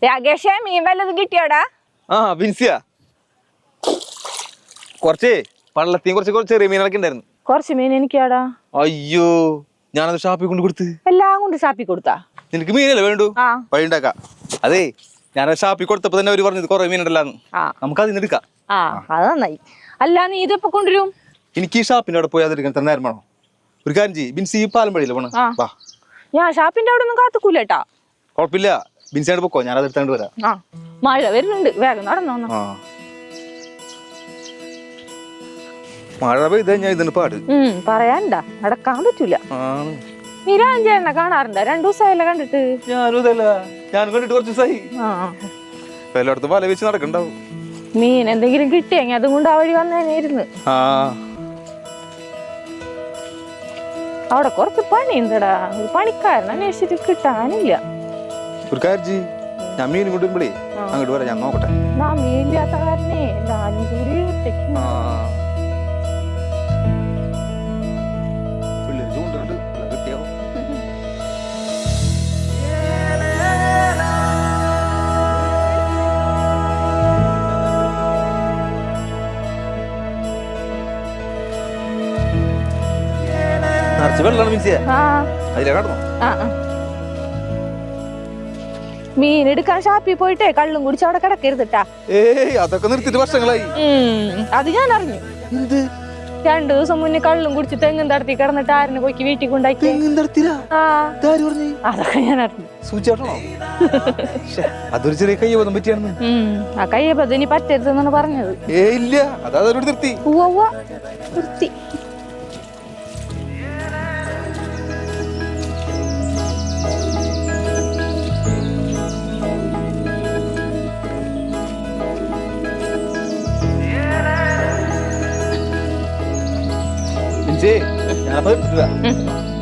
രാകേഷേ മീൻ വല്ലതും കിട്ടിയോടാ? ആ ബിൻസിയാ, കുറച്ച് പള്ളത്തിയും കുറച്ച് ചെറിയ മീനൊക്കെ ഉണ്ടായിരുന്നു. കുറച്ച് മീൻ എനിക്കാടാ. അയ്യോ, ഞാനത് ഷാപ്പിൽ കൊണ്ട് കൊടുത്ത്. എല്ലാം കൊണ്ട് ഷാപ്പിൽ കൊടുത്താ? നിനക്ക് മീനല്ലേ വേണ്ടു? വഴി ഉണ്ടാക്കാം. അതെ, ഞാനത് ഷാപ്പിൽ കൊടുത്തപ്പോ തന്നെ അവര് പറഞ്ഞത് കുറെ മീനുണ്ടല്ലാന്ന്. നമുക്ക് അതിന് എടുക്കാം. അത് നന്നായി. അല്ല, നീ ഇതിപ്പോ കൊണ്ടുവരും? എനിക്ക് ഈ ഷാപ്പിന്റെ അവിടെ പോയി അതെടുക്കാൻ തന്നെ നേരം വേണോ? ഒരു കാര്യം ചെയ്യ്, ബിൻസി പാലമ്പഴിയില്ല പോണ. ഞാൻ ഷാപ്പിന്റെ അവിടെ ഒന്നും കാത്തുക്കൂലട്ടാ. കുഴപ്പമില്ല, ബിൻസിയോട് പൊക്കോ, ഞാനത് എടുത്തോണ്ട് വരാം. മഴ വരുന്നുണ്ട്, വേഗം നടന്നോന്നു. മഴ പെയ്ത് കഴിഞ്ഞാൽ ഇതിന് പാട് പറയാണ്ട, നടക്കാൻ പറ്റൂല. നീ രാജേണ്ണ കാണാറുണ്ട്? 2 ദിവസമായല്ല കണ്ടിട്ട്. ഞാൻ കണ്ടിട്ട് കുറച്ച് ദിവസമായി. എല്ലായിടത്തും വല വെച്ച് നടക്കണ്ടാവും. മീൻ എന്തെങ്കിലും കിട്ടിയെങ്കിൽ അതും കൊണ്ട് ആ വഴി വന്നേനായിരുന്നു. അവിടെ കുറച്ച് പണിയുണ്ടടാ, ഒരു പണിക്കാരനെ അന്വേഷിച്ചിട്ട് കിട്ടാനില്ല. ഒരു കാര്യം, ഞാൻ മീൻ കൊണ്ടുപോയി അങ്ങോട്ട് വരാം, ഞാൻ നോക്കട്ടെ. മീനില്ലാത്ത കാരണേ എല്ലാരും കൂടി ഒറ്റയ്ക്ക്. മീൻ എടുക്കാൻ ഷാപ്പിൽ പോയിട്ടേ കള്ളും കുടിച്ച് അവിടെ കിടക്കരുതിട്ടാ. അതൊക്കെ നിർത്തിട്ട് വർഷങ്ങളായി. അത് ഞാൻ അറിഞ്ഞു. 2 ദിവസം മുന്നേ കള്ളും കുടിച്ച് തെങ്ങും തടത്തി കിടന്നിട്ട് ആരിനെ പോയി വീട്ടിൽ കൊണ്ടാക്കി. അതൊക്കെ ഞാൻ അറിഞ്ഞു. അതൊരു ചെറിയ കയ്യബദ്ധം പറ്റിയാണ്. ആ കയ്യബദ്ധം ഇനി പറ്റരുതെന്നാണ് പറഞ്ഞത്. നിർത്തി. നിർത്തി.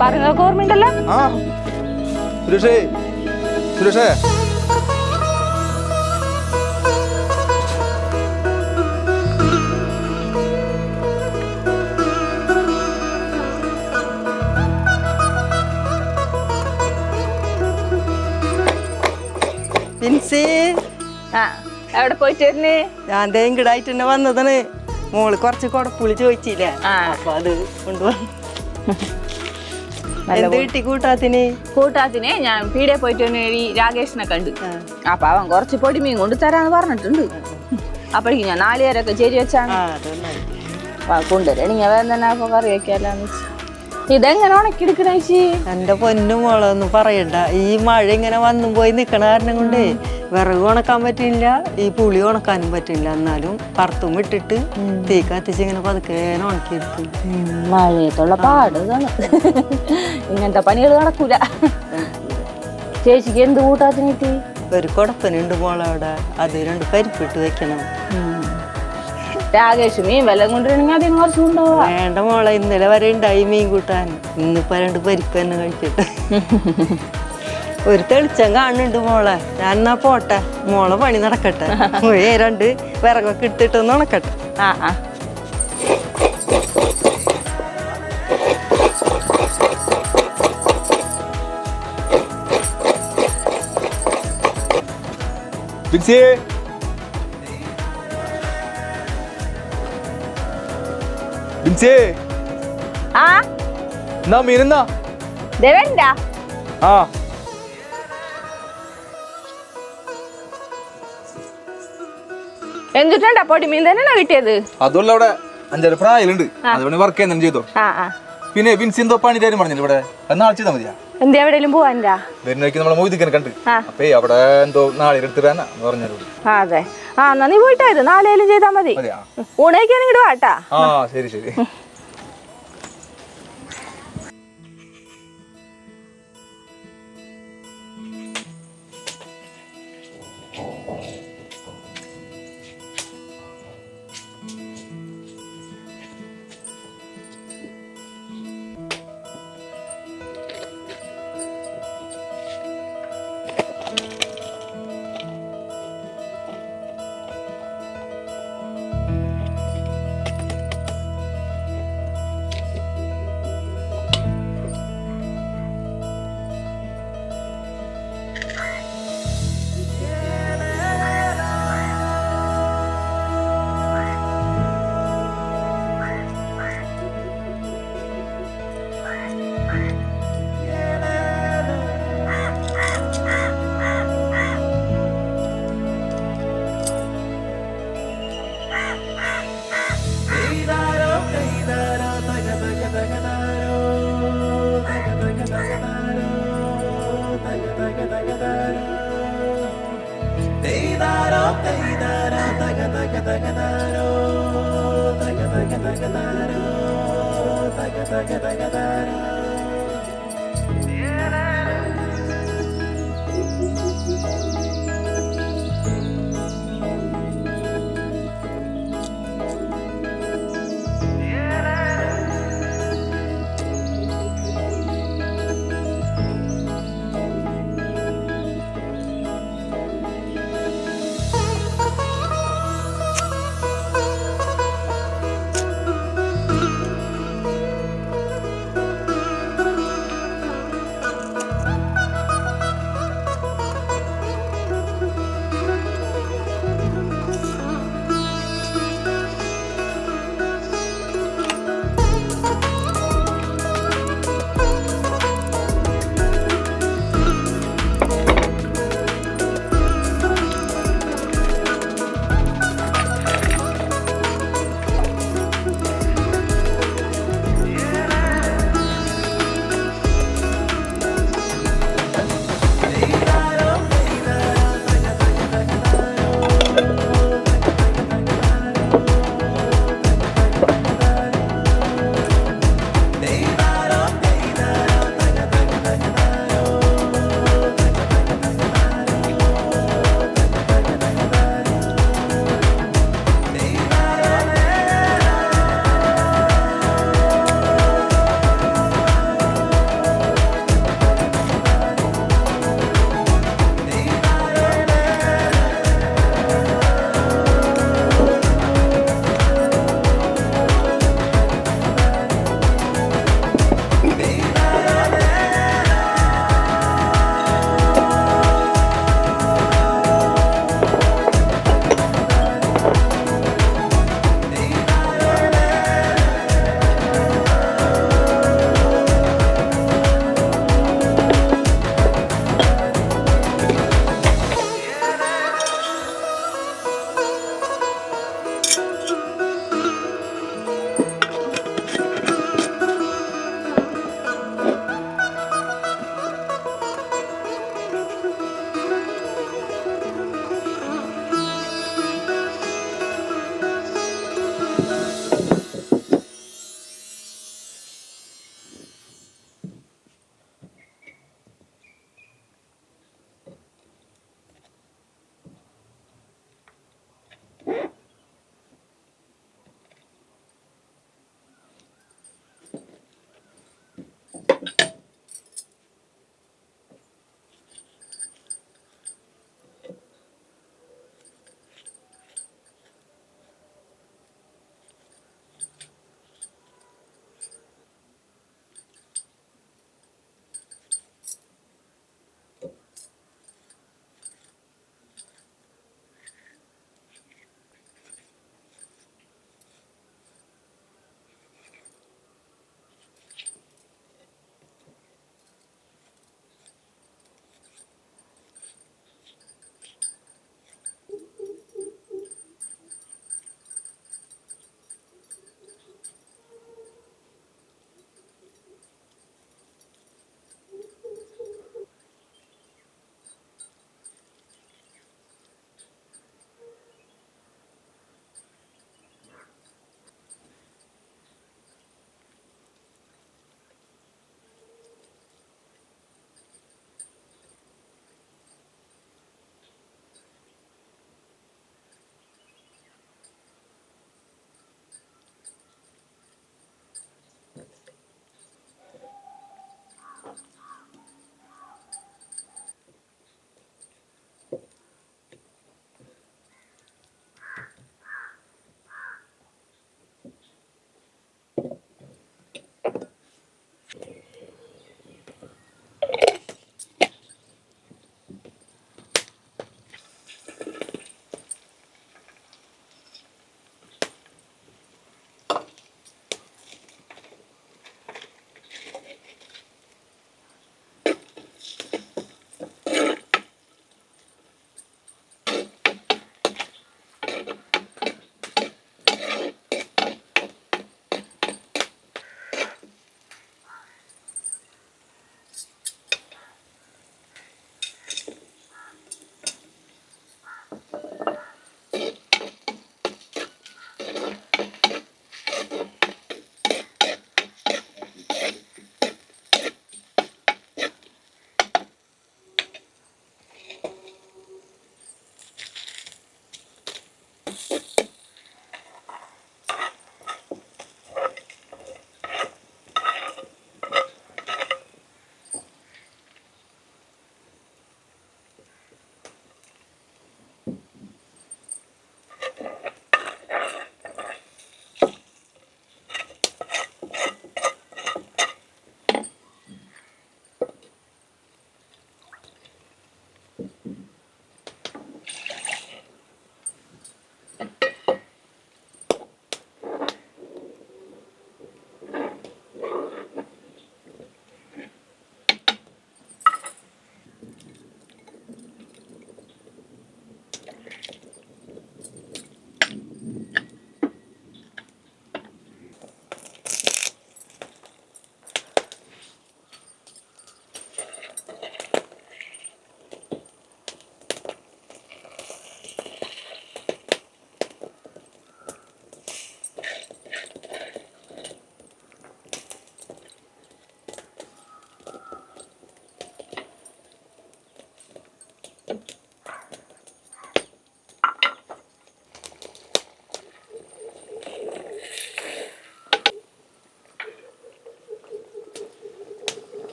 പറഞ്ഞതൊക്കെ ഓർമ്മയുണ്ടല്ലോ. സുരേഷേ, സുരേഷേ, എവിടെ പോയിട്ട് വരുന്നേ? ഞാൻ ഇങ്ങടായിട്ട് തന്നെ വന്നതാണ്. മോള് കുറച്ച് കുടപ്പുളി ചോദിച്ചില്ലേ, അപ്പൊ അത് കൊണ്ടുവന്നു. എന്ത് കിട്ടി കൂട്ടാത്തിന്? ഞാൻ പീടെ പോയിട്ട് രാകേഷിനെ കണ്ടു. അപ്പൊ അവൻ കുറച്ച് പൊടിമീൻ കൊണ്ട് തരാന്ന് പറഞ്ഞിട്ടുണ്ട്. അപ്പോഴേക്കും ഞാൻ 4 പേരൊക്കെ ചേരി വെച്ചാണ് കൊണ്ടുവരണെങ്കിൽ വേറെ തന്നെ അപ്പൊ കറി വെക്കാല്ലാന്ന് വെച്ചു. ഇതെങ്ങനെ ഉണക്കിയെടുക്കണേ? എന്റെ പൊന്നു മോളൊന്നും പറയണ്ട. ഈ മഴ ഇങ്ങനെ വന്നും പോയി നിക്കണ കാരണം കൊണ്ട് വിറക് ഉണക്കാൻ പറ്റില്ല, ഈ പുളി ഉണക്കാനും പറ്റില്ല. എന്നാലും പറത്തും ഇട്ടിട്ട് തീ കത്തിച്ച് ഇങ്ങനെ പതുക്കെ ഉണക്കിയെടുക്കും. മഴയത്തുള്ള പാട് ഇങ്ങനത്തെ പണികൾ നടക്കൂല. ചേച്ചിക്ക് എന്ത് കൂട്ടാത്തിന് കിട്ടി? ഒരു കുടപ്പനുണ്ട് മോളവിടെ, അത് 2 പരിപ്പിട്ട് വെക്കണം. രാകേഷ് മീൻ വല്ലതും കൊണ്ടുവരണെങ്കിൽ അതിന് കുറച്ച് കൊണ്ടുപോവാ. വേണ്ട മോളെ, ഇന്നലെ വരെ ഉണ്ടായി മീൻ കൂട്ടാൻ. ഇന്നിപ്പോ 2 പരിപ്പ് തന്നെ കഴിക്കട്ടെ. ഒരു തെളിച്ചം കാണുന്നുണ്ട് മോളെ. ഞാൻ എന്നാ പോട്ടെ, മോളെ പണി നടക്കട്ടെ. 2 വിറകൊക്കെ ഇട്ടിട്ടൊന്ന് ഉണക്കട്ടെ. മീനെന്നാ എന്തിട്ടാ പൊടി മീൻ തന്നെയാണോ കിട്ടിയത്? അതുള്ള അവിടെ 5 പ്രായലുണ്ട്, അതുകൊണ്ട് വർക്ക് ചെയ്യുന്ന ചെയ്തോ. പിന്നെ ബിൻസി എന്തോ പണി തരും പറഞ്ഞില്ല, ഇവിടെ നാളെ ചെയ്താൽ മതിയാ? എന്ത് എവിടെയെങ്കിലും പോവാനാ? വരുന്നേക്ക് നമ്മളെ മൊയ്തിക്കനെ കണ്ട്, അപ്പേ അവിടെ എന്തോ നാളെ എടുത്തിടാനാ പറഞ്ഞു. അതെ, എന്നാ നീ പോയിട്ടായത് 4 ചെയ്താ മതി. ഊണയ്ക്കാൻ ഇങ്ങോട്ട് വാട്ടാ. ശരി ശരി.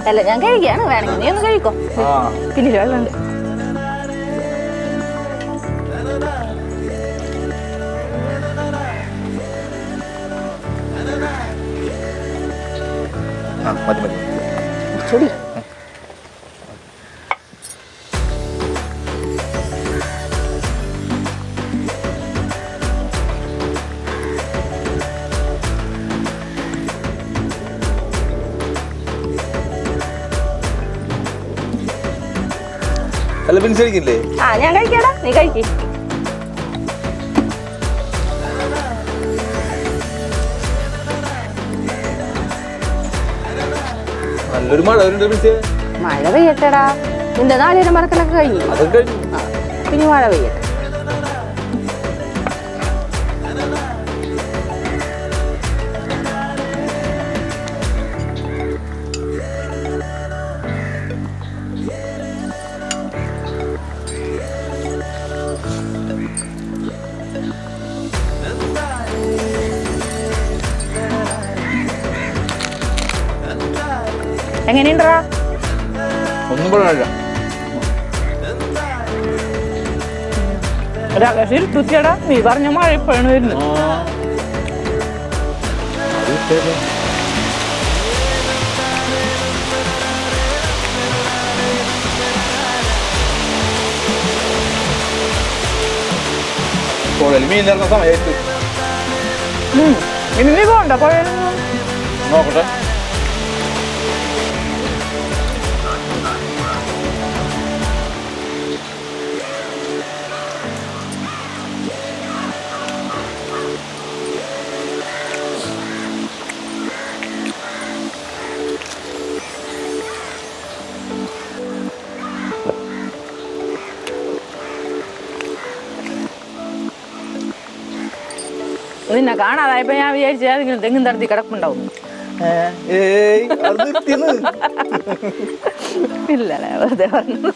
അല്ല ഞാൻ കഴിക്കുകയാണ്, വേണമെങ്കിൽ നീ ഒന്ന് കഴിക്കോ. ആ പിന്നെ വെള്ളമുണ്ട്. മതി മതി. ചുടി. അല്ല ബിൻസി കഴിക്കില്ലേ? ആ ഞാൻ കഴിക്കാടാ, നീ കഴിക്ക്. നല്ലൊരു മഴ വരുന്നുണ്ട് ബിൻസിയെ. മഴ പെയ്യട്ടെടാ, നിന്റെ നാളികേര മറക്കലൊക്കെ കഴിഞ്ഞു. അതൊക്കെ കഴിഞ്ഞു. പിന്നെ മഴ പെയ്യട്ടെ. എങ്ങനെയുണ്ടടാ? ഒന്നും പറയാനില്ല. ഇരുട്ടുത്തിയടാ, നീ പറഞ്ഞ മഴ ഇപ്പോഴാണ് വരുന്നത്. പുഴയിൽ മീൻ ഇറങ്ങുന്ന സമയത്ത് ഇനി നീ പോണ്ട പുഴയിലൊന്നും. നോക്കട്ടെ. നിന്നെ കാണാതായപ്പോ ഞാൻ വിചാരിച്ചു ഏതെങ്കിലും തെങ്ങും തടത്തി കിടപ്പുണ്ടാവും. ഏയ് അത് നിർത്തിയെന്ന്. ഇല്ലല്ലേ, വെറുതെ പറഞ്ഞു.